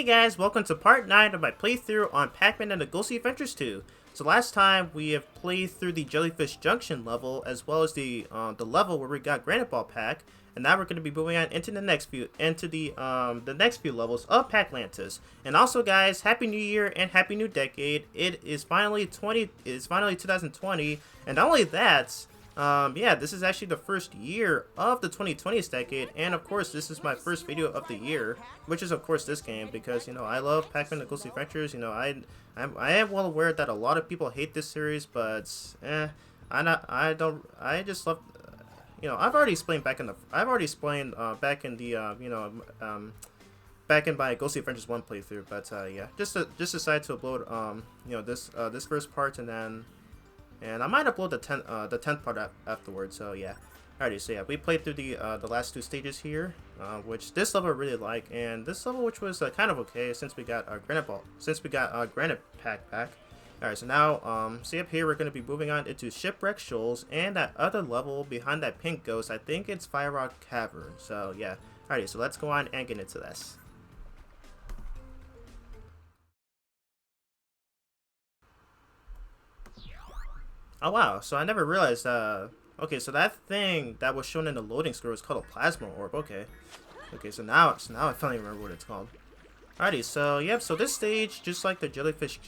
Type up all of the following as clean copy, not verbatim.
guys, welcome to part 9 of my playthrough on Pac-Man and the Ghostly Adventures 2. So last time we have played through the Jellyfish Junction level as well as the level where we got Granite Ball Pack, and now we're going to be moving on into the next few next few levels of Paclantis. And also guys, Happy New Year and Happy New Decade. It is finally 2020, and not only that, yeah, this is actually the first year of the 2020s decade, and of course this is my first video of the year, which is of course this game, because, you know, I love Pac-Man and the Ghostly Adventures. You know, I am well aware that a lot of people hate this series, but I just love, you know, I've already explained back in my Ghostly Adventures 1 playthrough, but yeah, just decided to upload you know, this first part, and I might upload the 10th part afterwards. So yeah, alrighty. So yeah, we played through the last two stages here, which this level I really like, and this level which was kind of okay since we got Granite Pack back. Alright, so now see up here we're going to be moving on into Shipwreck Shoals and that other level behind that pink ghost. I think it's Fire Rock Cavern. So yeah, alrighty. So let's go on and get into this. Oh wow, so I never realized, okay, so that thing that was shown in the loading screen was called a plasma orb. Okay, so now I finally remember what it's called. Alrighty, so yep, so this stage, just like the Jellyfish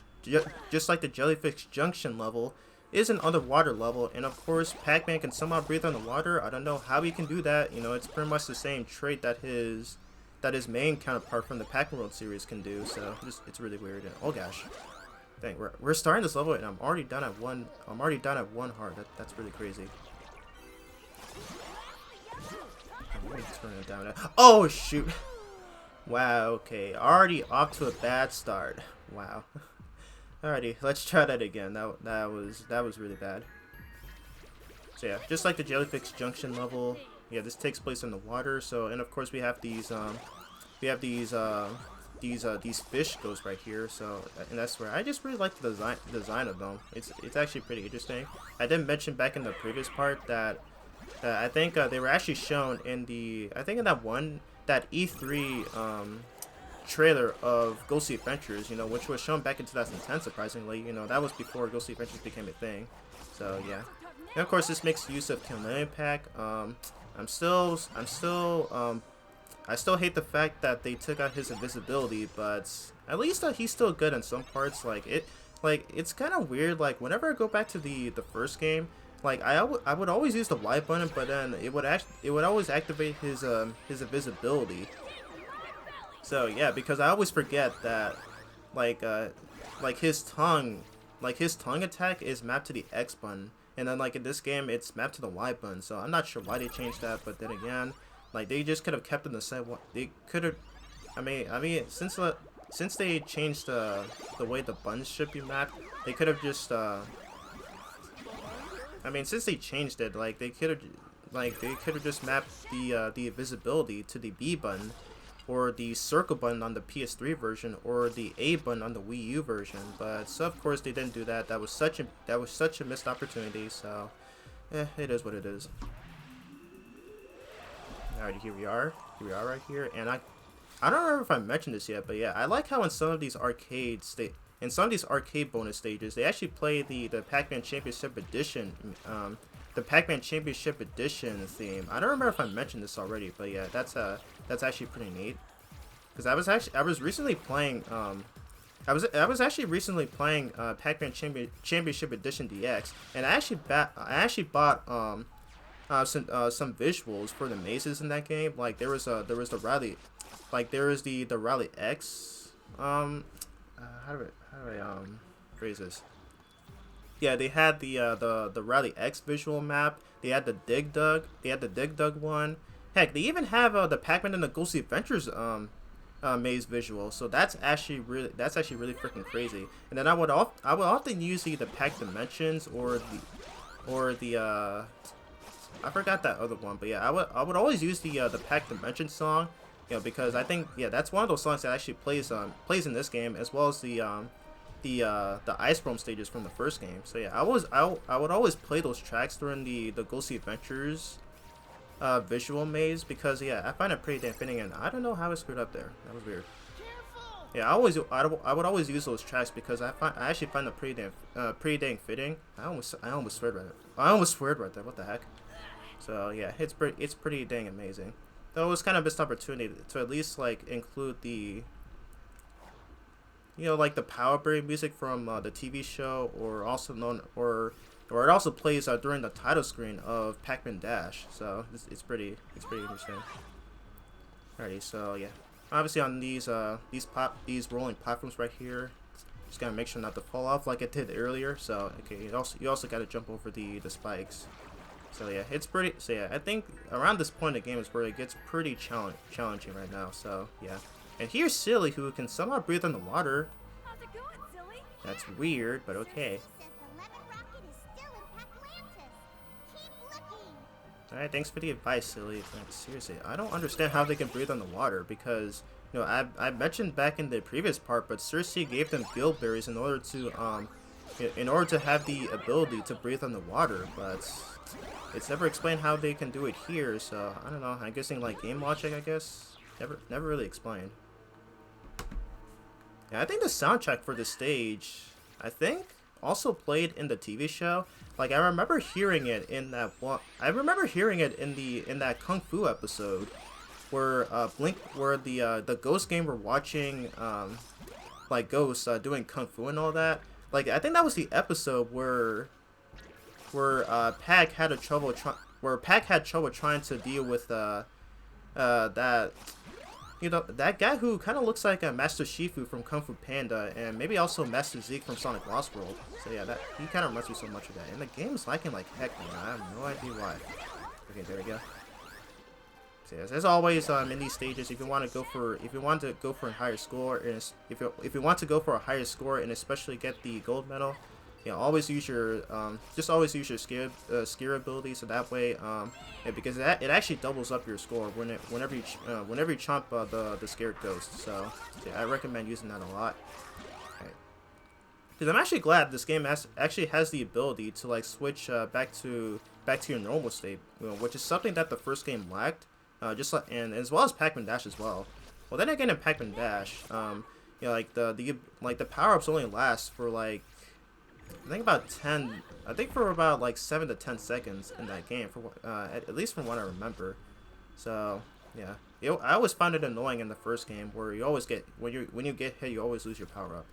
Junction level, is an underwater level, and of course Pac-Man can somehow breathe underwater. I don't know how he can do that. You know, it's pretty much the same trait that his main counterpart from the Pac-Man World series can do, so it's really weird. Oh gosh. Dang, we're starting this level and I'm already done at one heart. That's really crazy. I'm gonna turn it down. Oh shoot! Wow. Okay, already off to a bad start. Wow. Alrighty, let's try that again. That was really bad. So yeah, just like the Jellyfish Junction level, yeah, this takes place in the water. So, and of course we have these these fish goes right here. So, and that's where I just really like the design of them. It's actually pretty interesting. I did mention back in the previous part that I think they were actually shown in that E3 trailer of Ghostly Adventures, you know, which was shown back in 2010. Surprisingly, you know, that was before Ghostly Adventures became a thing. So yeah, and of course this makes use of Chameleon Pack. I still hate the fact that they took out his invisibility, but at least he's still good in some parts. It's kind of weird. Like whenever I go back to the first game, like I would always use the Y button, but then it would always activate his invisibility. So yeah, because I always forget that like his tongue attack is mapped to the X button, and then like in this game it's mapped to the Y button. So I'm not sure why they changed that, but then again, like they just could have kept it the same. They could have. I mean, since they changed the way the buttons should be mapped, they could have just. I mean, since they changed it, like they could have just mapped the invisibility to the B button, or the circle button on the PS3 version, or the A button on the Wii U version. But so of course they didn't do that. That was such a missed opportunity. So, it is what it is. Alright, here we are right here, and I don't remember if I mentioned this yet, but yeah, I like how in some of these arcade bonus stages, they actually play the Pac-Man Championship Edition, theme. I don't remember if I mentioned this already, but yeah, that's actually pretty neat. Because I was recently playing Pac-Man Championship Edition DX, and I actually bought some visuals for the mazes in that game. Like there was the Rally, like there is the Rally X. How do I phrase this? Yeah, they had the Rally X visual map. They had the Dig Dug one. Heck, they even have the Pac-Man and the Ghostly Adventures maze visual. So that's actually really freaking crazy. And then I would often use the Pac Dimensions or the I forgot that other one, but yeah, I would always use the Pac Dimension song, you know, because I think, yeah, that's one of those songs that actually plays in this game, as well as the Ice Realm stages from the first game. So yeah, I would always play those tracks during the Ghostly Adventures visual maze, because yeah, I find it pretty damn fitting, and I don't know how it screwed up there. That was weird. Yeah, I would always use those tracks because I actually find them pretty dang fitting. I almost sweared right there. I almost sweared right there. What the heck? So yeah, it's pretty dang amazing. Though it was kind of a missed opportunity to at least like include the, like the power brain music from the TV show, or also known or it also plays during the title screen of Pac-Man Dash. So it's pretty interesting. Alrighty, so yeah. Obviously on these rolling platforms right here, just gotta make sure not to fall off like I did earlier. So okay, you also gotta jump over the spikes. So yeah, I think around this point in the game is where it gets pretty challenging right now. So yeah, and here's Silly, who can somehow breathe on the water. How's it going, Silly? That's weird, but okay. Alright, thanks for the advice, Silly. Like, seriously, I don't understand how they can breathe on the water, because, I mentioned back in the previous part, but Cersei gave them bilberries in order to have the ability to breathe on the water, but it's never explained how they can do it here, so I don't know. I'm guessing like game logic, I guess. Never really explained. Yeah, I think the soundtrack for this stage, also played in the TV show. Like I remember hearing it in that one. I remember hearing it in that Kung Fu episode, where the Ghost game were watching like ghosts doing Kung Fu and all that. Like I think that was the episode where Pac had trouble trying to deal with that guy who kind of looks like Master Shifu from Kung Fu Panda, and maybe also Master Zeke from Sonic Lost World. So yeah, he kind of reminds me so much of that. And the game is lagging like heck, man. I have no idea why. Okay, there we go. So yes, as always, in these stages, if you want to go for a higher score, and if you want to go for a higher score and especially get the gold medal, always use your skill ability, so that way because it actually doubles up your score whenever you chomp the scared ghost. So yeah, I recommend using that a lot. Because I'm actually glad this game actually has the ability to like switch back to your normal state, which is something that the first game lacked. And as well as Pac-Man Dash as well. Well, then again in Pac-Man Dash, like the power-ups only last for like for about like 7 to 10 seconds in that game, at least from what I remember. So yeah, I always found it annoying in the first game where you always get when you get hit, you always lose your power up.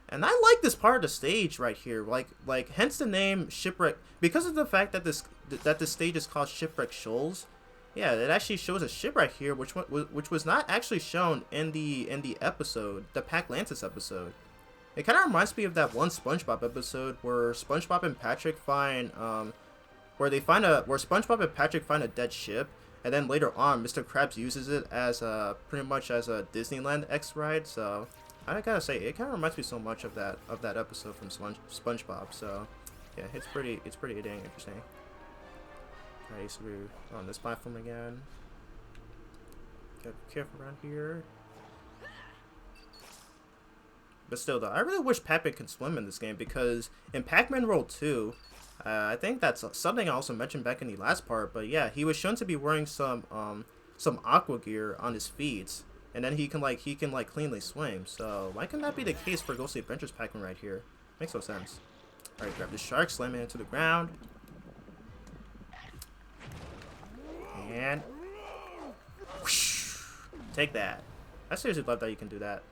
And I like this part of the stage right here, like hence the name Shipwreck, because of the fact that this stage is called Shipwreck Shoals. Yeah, it actually shows a ship right here, which was not actually shown in the episode, the Paclantis episode. It kind of reminds me of that one SpongeBob episode where SpongeBob and Patrick find where SpongeBob and Patrick find a dead ship, and then later on Mr. Krabs uses it as pretty much as a Disneyland X ride. So I gotta say, it kind of reminds me so much of that episode from SpongeBob. So yeah, it's pretty dang interesting. Alright, so we're on this platform again. Gotta be careful around here. But still, though, I really wish Pac-Man can swim in this game, because in Pac-Man World 2, I think that's something I also mentioned back in the last part, but yeah, he was shown to be wearing some aqua gear on his feet, and then he can cleanly swim. So why couldn't that be the case for Ghostly Adventures Pac-Man right here? Makes no sense. Alright, grab the shark, slam it into the ground. And whoosh, take that. I seriously love that you can do that.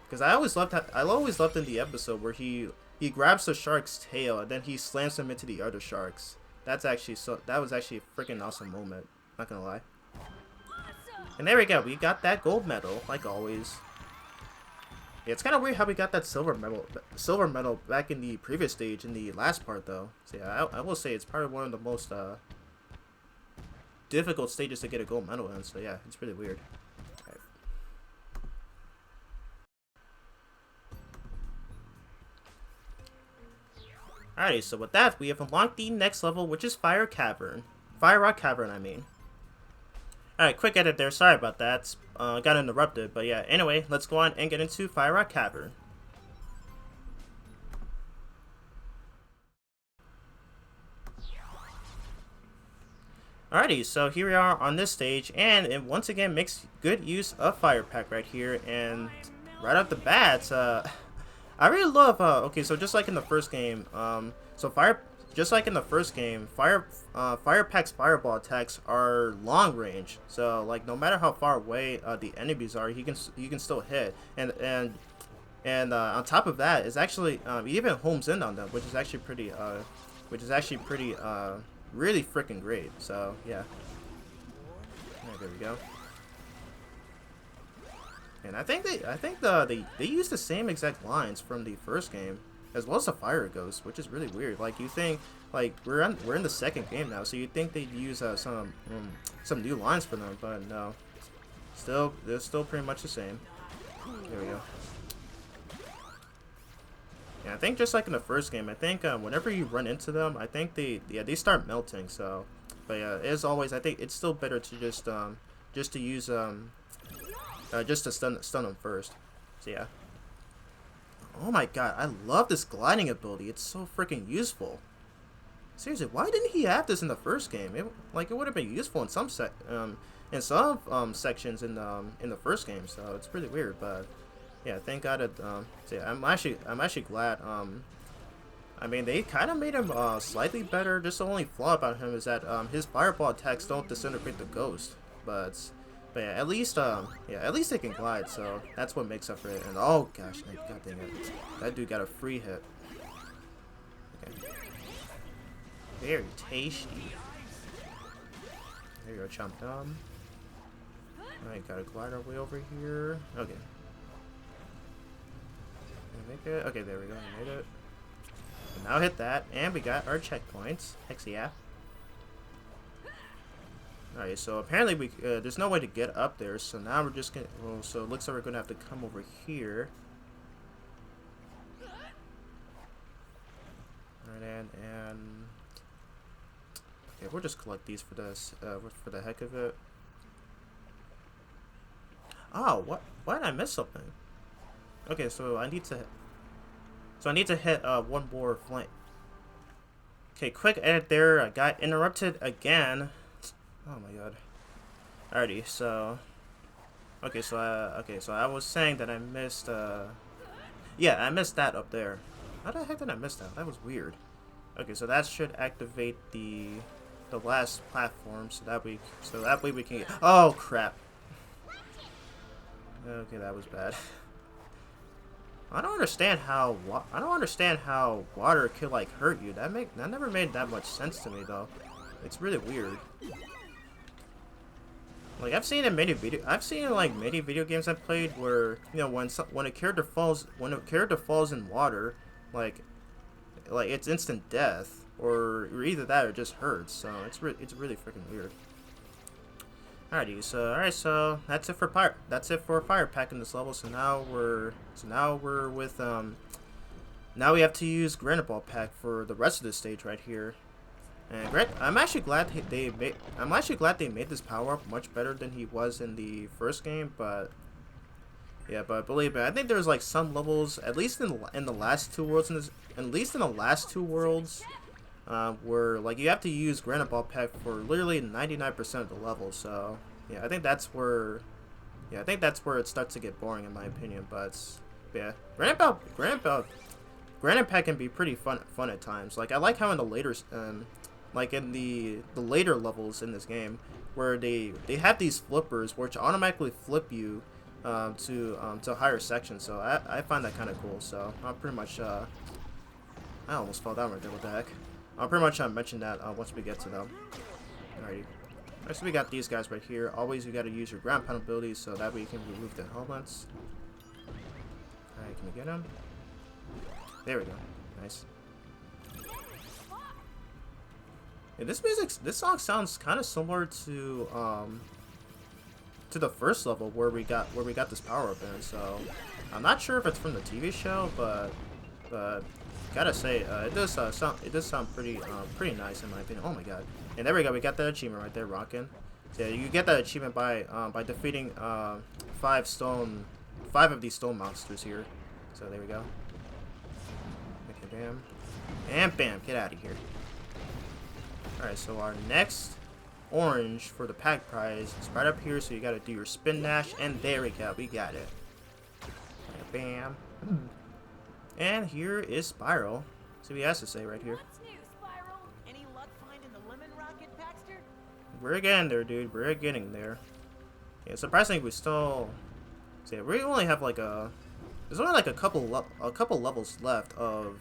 Because I always loved in the episode where he grabs the shark's tail and then he slams him into the other sharks. That was actually a freaking awesome moment. Not gonna lie. And there we go. We got that gold medal, like always. Yeah, it's kind of weird how we got that silver medal back in the previous stage in the last part, though. So yeah, I will say it's probably one of the most difficult stages to get a gold medal in. So yeah, it's really weird. Alrighty, so with that, we have unlocked the next level, which is Fire Rock Cavern, I mean. Alright, quick edit there, sorry about that. Got interrupted, but yeah, anyway, let's go on and get into Fire Rock Cavern. Alrighty, so here we are on this stage, and it once again makes good use of Fire Pack right here, and right off the bat, I really love. Okay, so just like in the first game, just like in the first game, Fire Pack's fireball attacks are long range. So like no matter how far away the enemies are, you can still hit. And on top of that, it's actually it even homes in on them, which is actually pretty really freaking great. So yeah, there we go. And I think they use the same exact lines from the first game, as well as the Fire Ghost, which is really weird. Like you think, like we're in the second game now, so you'd think they'd use some new lines for them, but no, they're still pretty much the same. There we go. Yeah, I think just like in the first game, I think whenever you run into them, I think they start melting. So, but yeah, as always, I think it's still better to just to use just to stun them first. So yeah. Oh my god, I love this gliding ability. It's so freaking useful. Seriously, why didn't he have this in the first game? It would have been useful in some sections in the first game. So it's pretty weird, but yeah, thank God it. So yeah, I'm actually glad. I mean, they kind of made him slightly better. Just the only flaw about him is that his fireball attacks don't disintegrate the ghost, but yeah, at least they can glide, so that's what makes up for it. And oh gosh, god dang it, that dude got a free hit. Okay. Very tasty. There you go, Chomp Dum. Alright, gotta glide our way over here. Okay. Make it. Okay, there we go. I made it. And now hit that, and we got our checkpoints. Hex yeah. Alright, so apparently there's no way to get up there, so now we're just gonna, well, so it looks like we're gonna have to come over here. Alright, and okay, we'll just collect these for this, for the heck of it. Oh, why did I miss something? Okay, so I need to hit one more flank. Okay, quick edit there. I got interrupted again. Oh my god. Alrighty, so okay, so I was saying that I missed yeah, I missed that up there. How the heck did I miss that? That was weird. Okay, so that should activate the last platform, so that way we can get, oh crap. Okay, that was bad. I don't understand how water could like hurt you. That never made that much sense to me though. It's really weird. Like I've seen in many video games I've played where, you know, when a character falls in water, like it's instant death, or either that or it just hurts. So it's really freaking weird. Alrighty, so that's it for Fire Pack in this level. So now we're with now we have to use Granite Ball Pack for the rest of this stage right here. And I'm actually glad they made this power up much better than he was in the first game. But yeah, but believe me, I think there's like some levels, at least in the last two worlds where like you have to use Granite Ball Pack for literally 99% of the level. So yeah, I think that's where it starts to get boring in my opinion. But yeah, Granite Pack can be pretty fun at times. Like I like how in the later like in the later levels in this game, where they have these flippers which automatically flip you to higher sections. So I find that kind of cool. So I'll pretty much I almost fell down right there. What the heck? I'll pretty much mention that once we get to them. Alrighty. Next we got these guys right here. Always you got to use your ground pound abilities so that way you can remove the helmets. Alright, can we get him? There we go. Nice. Yeah, this song sounds kind of similar to the first level where we got this power up in. So I'm not sure if it's from the TV show, but gotta say it does sound pretty nice in my opinion. Oh my god! And there we go. We got that achievement right there, rocking. So yeah, you get that achievement by defeating 5 of these stone monsters here. So there we go. Okay, bam, and bam. Get out of here. Alright, so our next orange for the pack prize is right up here, so you gotta do your spin dash, and there we go, we got it. Bam. And here is Spiral. See what he has to say right here. What's new, Spiral? Any luck finding the lemon rocket, Baxter? We're getting there, dude. We're getting there. Yeah, surprisingly, we still. See, we only have like a. There's only like a couple levels left of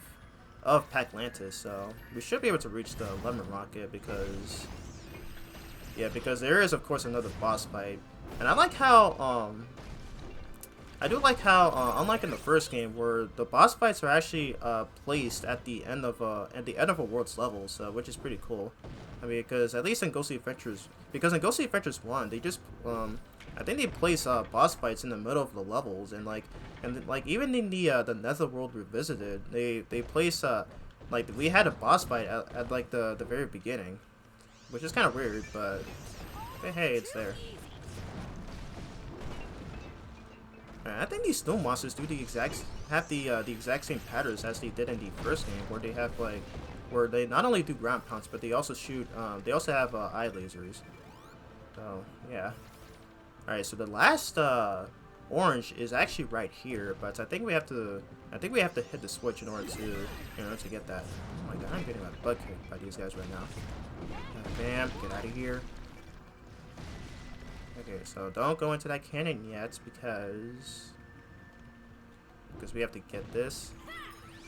Paclantis, so we should be able to reach the lemon rocket because. Yeah, because there is of course another boss fight, and I like how I do like how, unlike in the first game, where the boss fights are actually placed at the end of a world's level, so which is pretty cool. I mean, because at least in Ghostly Adventures, in Ghostly Adventures 1, they just I think they place boss fights in the middle of the levels, and even in the Netherworld Revisited, they place like we had a boss fight at like the very beginning, which is kind of weird, but hey, it's there. I think these stone monsters do the exact same patterns as they did in the first game, where they have like where they not only do ground pounds, but they also shoot they also have eye lasers. So yeah. All right, so the last orange is actually right here, but I think we have to hit the switch in order to get that. Oh my god, I'm getting my butt kicked by these guys right now. Bam, get out of here. Okay, so don't go into that cannon yet because we have to get this.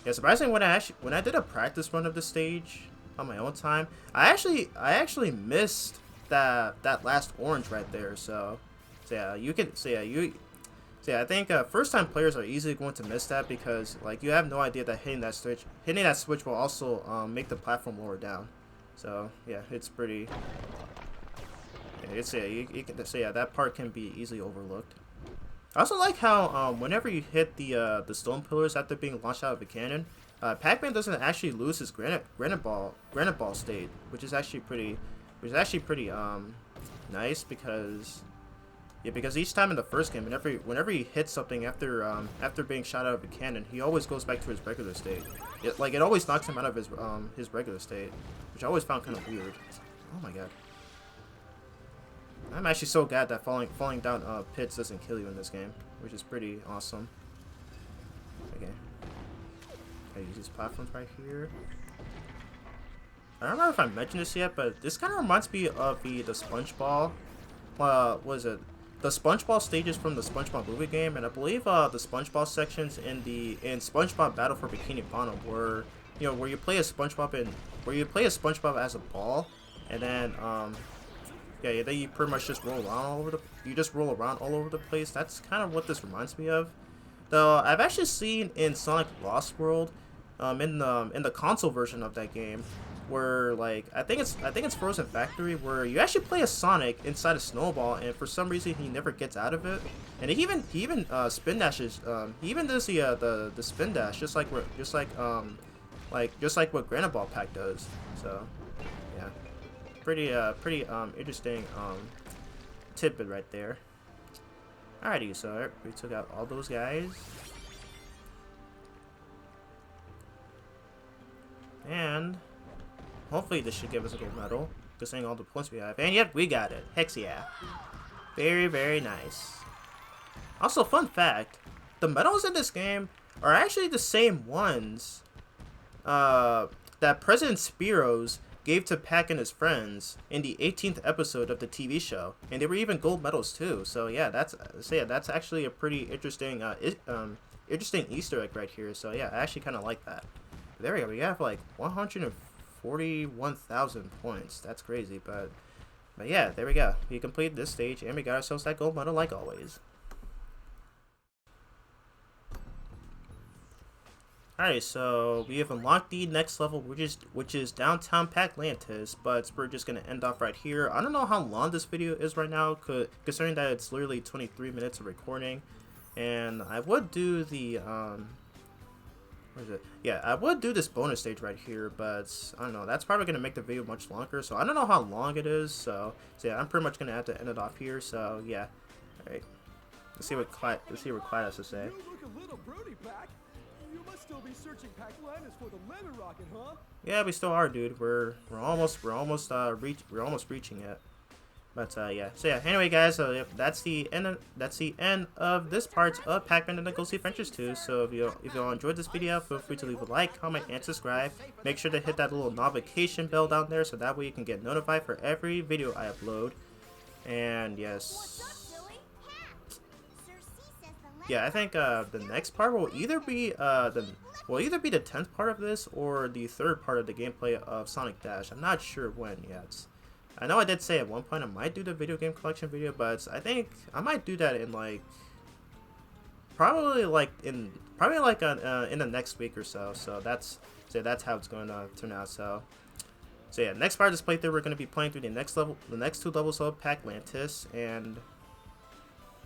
Yeah, surprisingly, when I did a practice run of the stage on my own time, I actually missed that last orange right there. So yeah, I think first time players are easily going to miss that because like you have no idea that hitting that switch will also make the platform lower down. So yeah, it's pretty. You can say that part can be easily overlooked. I also like how whenever you hit the stone pillars after being launched out of a cannon, Pac-Man doesn't actually lose his granite ball state, which is actually pretty nice because each time in the first game, whenever he hits something after being shot out of a cannon, he always goes back to his regular state. It always knocks him out of his regular state, which I always found kind of weird. Oh my god. I'm actually so glad that falling down pits doesn't kill you in this game, which is pretty awesome. Okay. I use these platforms right here. I don't know if I mentioned this yet, but this kind of reminds me of the SpongeBob. What is it? The SpongeBob stages from the SpongeBob movie game, and I believe the SpongeBob sections in SpongeBob Battle for Bikini Bottom, where you play a SpongeBob as a ball, and then yeah, then you pretty much just roll around all over the place. That's kind of what this reminds me of. Though I've actually seen in Sonic Lost World, in the console version of that game, where like I think it's Frozen Factory, where you actually play a Sonic inside a snowball, and for some reason he never gets out of it, and he even spin dashes. He even does the spin dash just like what Granite Ball Pack does. So yeah. Pretty interesting tidbit right there. Alrighty, so we took out all those guys, and hopefully this should give us a gold medal, considering all the points we have. And yep, we got it. Hex yeah, very nice. Also, fun fact: the medals in this game are actually the same ones that President Spiros gave to Pac and his friends in the 18th episode of the TV show, and they were even gold medals too. So yeah, that's actually a pretty interesting interesting Easter egg right here. So yeah, I actually kind of like that. There we go. We have like 141,000 points. That's crazy, but yeah, there we go. We completed this stage, and we got ourselves that gold medal like always. Alright, so we have unlocked the next level, which is downtown Paclantis, but we're just gonna end off right here. I don't know how long this video is right now, considering that it's literally 23 minutes of recording, and I would do the what is it? Yeah, I would do this bonus stage right here, but I don't know. That's probably gonna make the video much longer, so I don't know how long it is. So yeah, I'm pretty much gonna have to end it off here. So yeah, all right. Let's see what Clyde has to say. You look a little broody, Pac. You must still be searching Paclantis for the lemon rocket, huh? Yeah, we still are, dude. We're almost reaching it. But yeah, so yeah. Anyway, guys, so yep, that's the end of this part of Pac-Man and the Ghostly Adventures 2. So if you all enjoyed this video, feel free to leave a like, comment, and subscribe. Make sure to hit that little notification bell down there, so that way you can get notified for every video I upload. And yes, yeah, I think the next part will either be the 10th part of this or the 3rd part of the gameplay of Sonic Dash. I'm not sure when yet. I know I did say at one point I might do the video game collection video, but I think I might do that in like probably in the next week or so. So that's how it's going to turn out. So yeah, next part of this playthrough we're going to be playing through the next 2 levels of Paclantis, and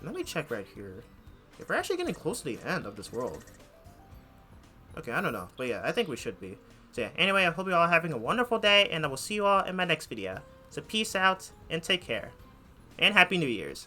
let me check right here if we're actually getting close to the end of this world. Okay, I don't know, but yeah, I think we should be. So yeah, anyway, I hope you all are having a wonderful day, and I will see you all in my next video. So peace out, and take care. And Happy New Year's.